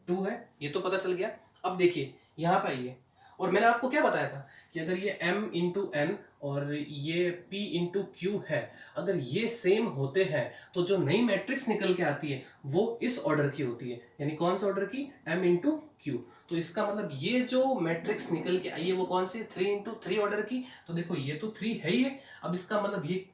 2 है, ये तो पता चल गया। अब देखिए यहाँ पे आइए, और मैंने आपको क्या बताया था कि अगर ये m × n और ये p × q है, अगर ये सेम होते हैं तो जो नई मैट्रिक्स निकल के आती है वो इस ऑर्डर की होती है। यानी कौन सा ऑर्डर की, m × q। तो इसका मतलब ये जो मैट्रिक्स निकल के आई है वो कौन सी, 3 × 3 ऑर्डर की। तो देखो ये तो 3 है ही है, अब इसका मतलब ये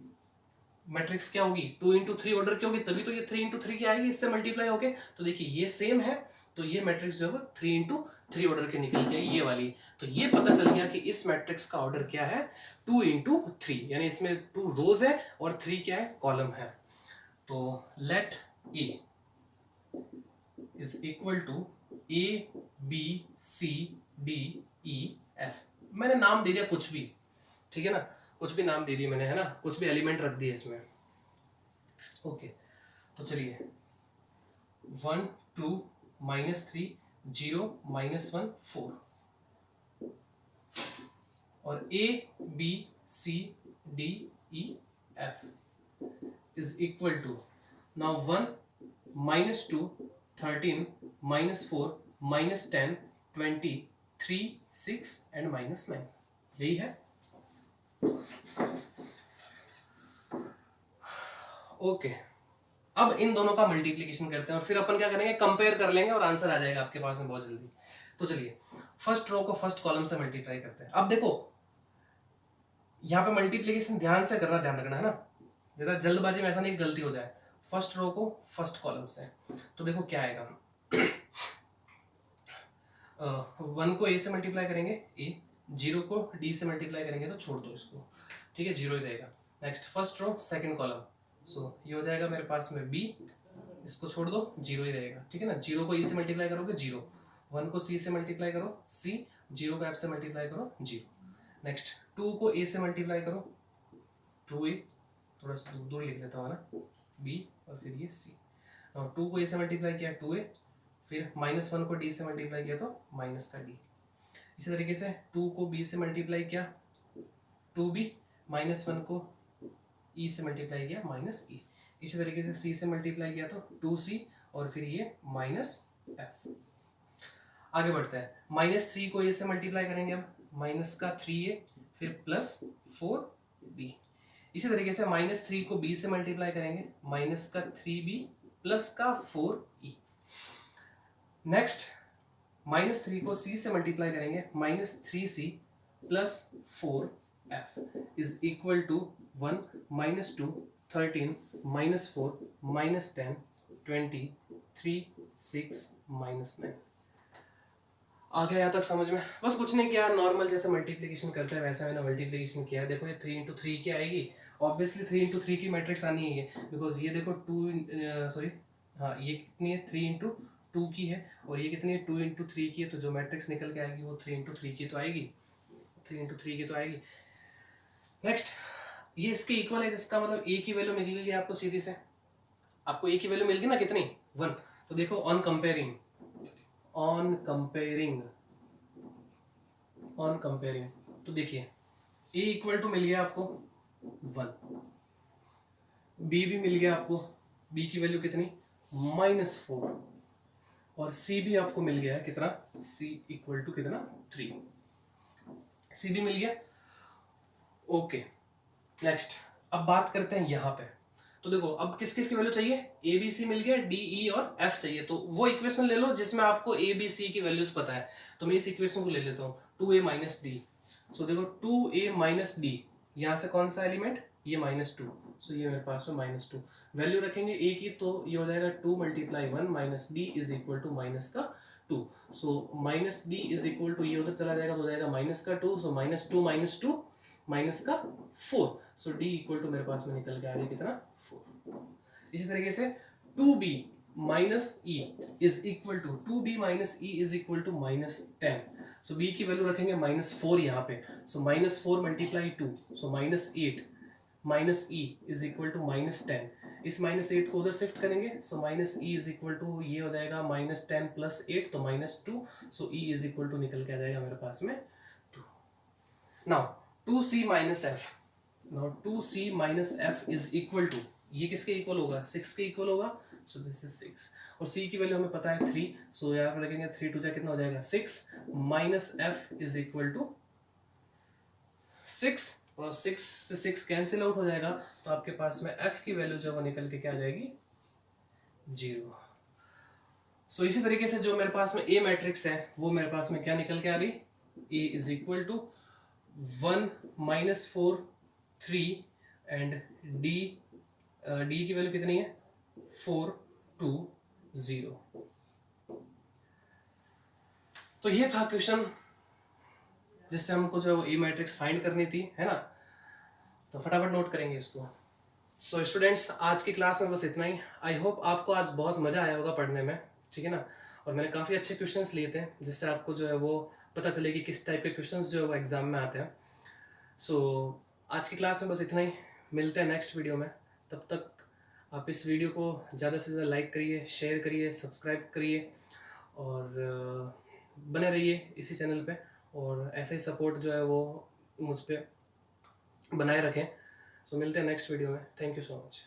मैट्रिक्स क्या होगी, 2 × 3 ऑर्डर की होगी, तभी तो ये 3 × 3 की आएगी, इससे मल्टीप्लाई होके। तो देखिए ये सेम है, तो ये मैट्रिक्स जो है 3 × 3 ऑर्डर के निकल के आई, ये वाली। तो ये पता चल गया कि इस मैट्रिक्स का ऑर्डर क्या है, 2 × 3, यानी इसमें 2 रोज है और 3 क्या है, कॉलम है। तो let A is equal to ABCDEF। मैंने नाम दे दिया कुछ भी, ठीक है ना, कुछ भी नाम दे दिया मैंने, है ना, कुछ भी एलिमेंट रख दिए इसमें। ओके, तो चलिए 1 2 -3 0 -1 4 और ABCDEF is equal to, now 1 -2 13 -4 -10 20 3 6 and -9, यही है। ओके, अब इन दोनों का मल्टीप्लिकेशन करते हैं और फिर अपन क्या करेंगे, कंपेयर कर लेंगे और आंसर आ जाएगा आपके पास में बहुत जल्दी। तो चलिए फर्स्ट रो को फर्स्ट कॉलम से मल्टीप्लाई करते हैं। अब देखो यहाँ पे मल्टीप्लिकेशन ध्यान से करना, ध्यान रखना, है ना, ज्यादा जल्दबाजी में ऐसा नहीं गलती हो जाए। फर्स्ट रो को फर्स्ट कॉलम से, तो देखो क्या आएगा, 1 को a से मल्टीप्लाई करेंगे a, 0 को d से मल्टीप्लाई करेंगे तो छोड़ दो इसको, ठीक है, 0 ही रहेगा। Next first row second column, so ये हो जाएगा मेरे पास में b, इसको छोड़ दो, 0 ही रहेगा, ठीक है ना। 0 को e से मल्टीप्लाई करोगे 0, 1 को c से मल्टीप्लाई करो c, 0 को f से मल्टीप्लाई करो 0। नेक्स्ट 2 को a से मल्टीप्लाई करो 2a, थोड़ा सा दूर लिख लेता हूँ ना, b और फिर ये c। 2 को a से मल्टीप्लाई किया 2a, फिर -1 को d से मल्टीप्लाई किया तो माइनस का d। इसी तरीके से 2 को b से मल्टीप्लाई किया 2b, -1 को e से मल्टीप्लाई किया -e। इसी तरीके से c से मल्टीप्लाई किया तो 2c और फिर ये -f। आगे बढ़ते हैं, -3 को a से मल्टीप्लाई करेंगे, अब माइनस का 3a फिर +4b। इसी तरीके से -3 को b से मल्टीप्लाई करेंगे, माइनस का 3b प्लस का 4e। नेक्स्ट -3 को c से मल्टीप्लाई करेंगे, -3c plus 4f is equal to 1 -2 13 -4 -10 20 3 6 -9। आ गया यहाँ तक समझ में? बस कुछ नहीं किया, नॉर्मल जैसे मल्टीप्लिकेशन करते हैं वैसा मैंने मल्टीप्लिकेशन किया है। देखो ये 3 × 3 की आएगी, ऑब्वियसली 3 × 3 की मैट्रिक्स आनी है, बिकॉज ये देखो 2 सॉरी हाँ ये कितनी है, 3 × 2 की है और ये कितनी है 2 इंटू 3 की है, तो जो मैट्रिक्स निकल के आएगी वो 3 इंटू 3 की तो आएगी, 3 इंटू 3 की तो आएगी। नेक्स्ट, ये इसके इक्वल है, जिसका मतलब ए की वैल्यू मिल गई आपको सीधी से, आपको ए की वैल्यू मिल गई ना कितनी 1। तो देखो ऑन कंपेयरिंग तो देखिए ए इक्वल टू मिल गया आपको 1, बी भी मिल गया आपको, बी की वैल्यू कितनी -4, और सी भी आपको मिल गया है कितना, सी इक्वल टू कितना 3, सी भी मिल गया। ओके नेक्स्ट, अब बात करते हैं यहाँ पे। तो देखो अब किस किस की वैल्यू चाहिए, ए बी सी मिल गया, डी ई और एफ चाहिए, तो वो इक्वेशन ले लो जिसमें आपको ए बी सी की वैल्यूज पता है। तो मैं इस इक्वेशन को ले लेता हूँ 2a माइनस डी। सो देखो 2a माइनस डी, यहाँ से कौन सा एलिमेंट, ये -2, सो ये मेरे पास में -2 वैल्यू रखेंगे a की, तो ये हो जाएगा 2 × 1 minus D is equal to -2। So minus D is equal to, ये उधर चला जाएगा तो हो जाएगा -2, so -2 -4, so D equal to मेरे पास में निकल के आ रही है कितना 4। इसी तरीके से 2b minus E is equal to -10, so b की वैल्यू रखेंगे -4 यहाँ पे, so -4 × 2, so -8 minus E is equal to -10, इस -8 को उधर शिफ्ट करेंगे, so minus E is equal to ये हो जाएगा -10 + 8 तो -2, so E is equal to निकल के आ जाएगा मेरे पास में 2। Now 2c minus F is equal to, ये किसके इक्वल होगा 6 के इक्वल होगा, सो दिस इज 6, और c की वैल्यू हमें पता है 3, सो यहाँ पर लगेंगे 3 2 कितना हो जाएगा 6 minus F is equal to 6, और 6 से 6 कैंसिल आउट हो जाएगा, तो आपके पास में f की वैल्यू जो वो निकल के क्या आ जाएगी 0। सो इसी तरीके से जो मेरे पास में a मैट्रिक्स है वो मेरे पास में क्या निकल के आ रही, a is equal to 1 -4 3 and D की वैल्यू कितनी है 4 2 0। तो ये था क्वेश्चन जिससे हमको जो ए मैट्रिक्स फाइंड करनी थी, है ना, तो फटाफट नोट करेंगे इसको। सो स्टूडेंट्स, आज की क्लास में बस इतना ही। आई होप आपको आज बहुत मज़ा आया होगा पढ़ने में, ठीक है ना, और मैंने काफ़ी अच्छे क्वेश्चंस लिए थे जिससे आपको जो है वो पता चले कि किस टाइप के क्वेश्चंस जो है वो एग्जाम में आते हैं। सो आज की क्लास में बस इतना ही, मिलते हैं नेक्स्ट वीडियो में। तब तक आप इस वीडियो को ज़्यादा से ज़्यादा लाइक करिए, शेयर करिए, सब्सक्राइब करिए और बने रहिए इसी चैनल पे, और ऐसा ही सपोर्ट जो है वो मुझ पे बनाए रखें। सो मिलते हैं नेक्स्ट वीडियो में। Thank you so much.